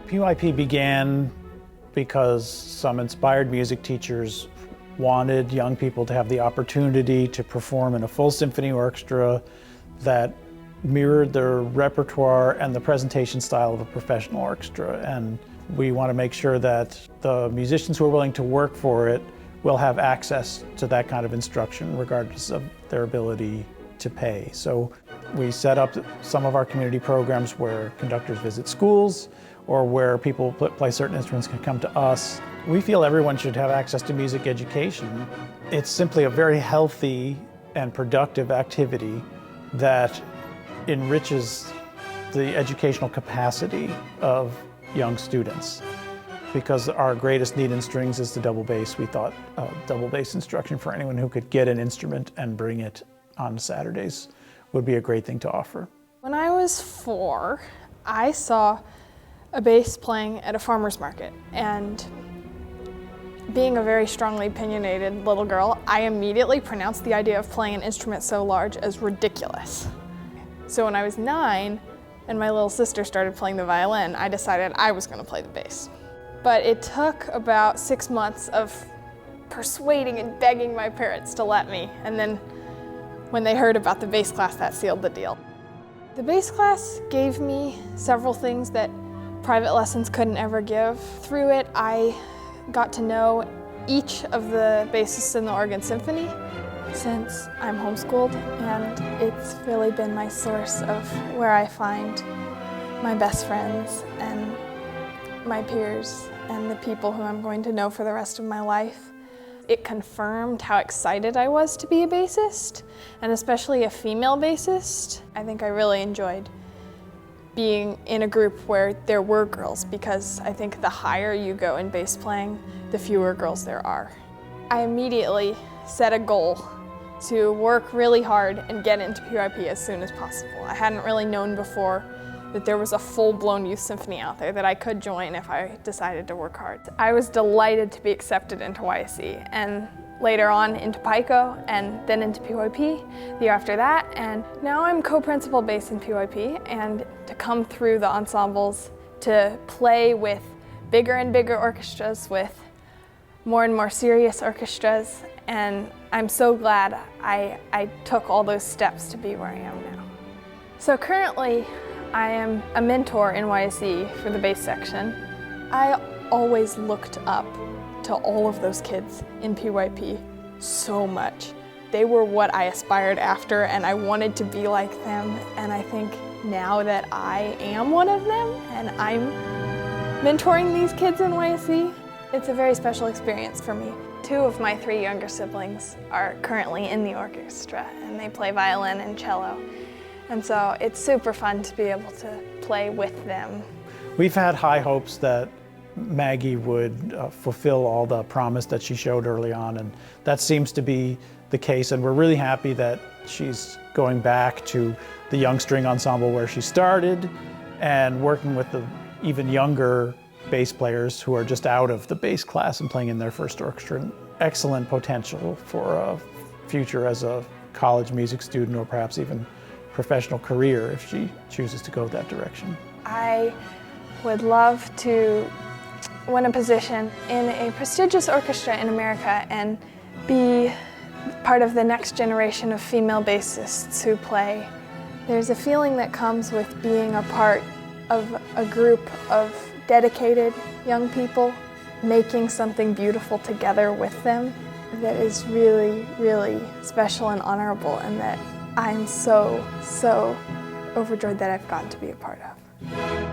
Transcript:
PYP began because some inspired music teachers wanted young people to have the opportunity to perform in a full symphony orchestra that mirrored their repertoire and the presentation style of a professional orchestra. And we want to make sure that the musicians who are willing to work for it will have access to that kind of instruction regardless of their ability to pay. So we set up some of our community programs where conductors visit schools or where people play certain instruments can come to us. We feel everyone should have access to music education. It's simply a very healthy and productive activity that enriches the educational capacity of young students. Because our greatest need in strings is the double bass, we thought double bass instruction for anyone who could get an instrument and bring it on Saturdays would be a great thing to offer. When I was 4, I saw a bass playing at a farmer's market, and being a very strongly opinionated little girl, I immediately pronounced the idea of playing an instrument so large as ridiculous. So when I was 9 and my little sister started playing the violin, I decided I was going to play the bass. But it took about 6 months of persuading and begging my parents to let me, and then when they heard about the bass class, that sealed the deal. The bass class gave me several things that private lessons couldn't ever give. Through it, I got to know each of the bassists in the Oregon Symphony since I'm homeschooled, and it's really been my source of where I find my best friends and my peers and the people who I'm going to know for the rest of my life. It confirmed how excited I was to be a bassist, and especially a female bassist. I think I really enjoyed being in a group where there were girls, because I think the higher you go in bass playing, the fewer girls there are. I immediately set a goal to work really hard and get into PYP as soon as possible. I hadn't really known before that there was a full-blown youth symphony out there that I could join if I decided to work hard. I was delighted to be accepted into YSE, and later on into PICO, and then into PYP the year after that, and now I'm co-principal bass in PYP, and to come through the ensembles, to play with bigger and bigger orchestras, with more and more serious orchestras, and I'm so glad I took all those steps to be where I am now. So currently, I am a mentor in YSE for the bass section. I always looked up to all of those kids in PYP so much. They were what I aspired after, and I wanted to be like them, and I think now that I am one of them and I'm mentoring these kids in YSE, it's a very special experience for me. 2 of my 3 younger siblings are currently in the orchestra, and they play violin and cello. And so it's super fun to be able to play with them. We've had high hopes that Maggie would fulfill all the promise that she showed early on, and that seems to be the case, and we're really happy that she's going back to the young string ensemble where she started and working with the even younger bass players who are just out of the bass class and playing in their first orchestra. Excellent potential for a future as a college music student, or perhaps even professional career if she chooses to go that direction. I would love to win a position in a prestigious orchestra in America and be part of the next generation of female bassists who play. There's a feeling that comes with being a part of a group of dedicated young people making something beautiful together with them that is really, really special and honorable, and that I'm so overjoyed that I've gotten to be a part of.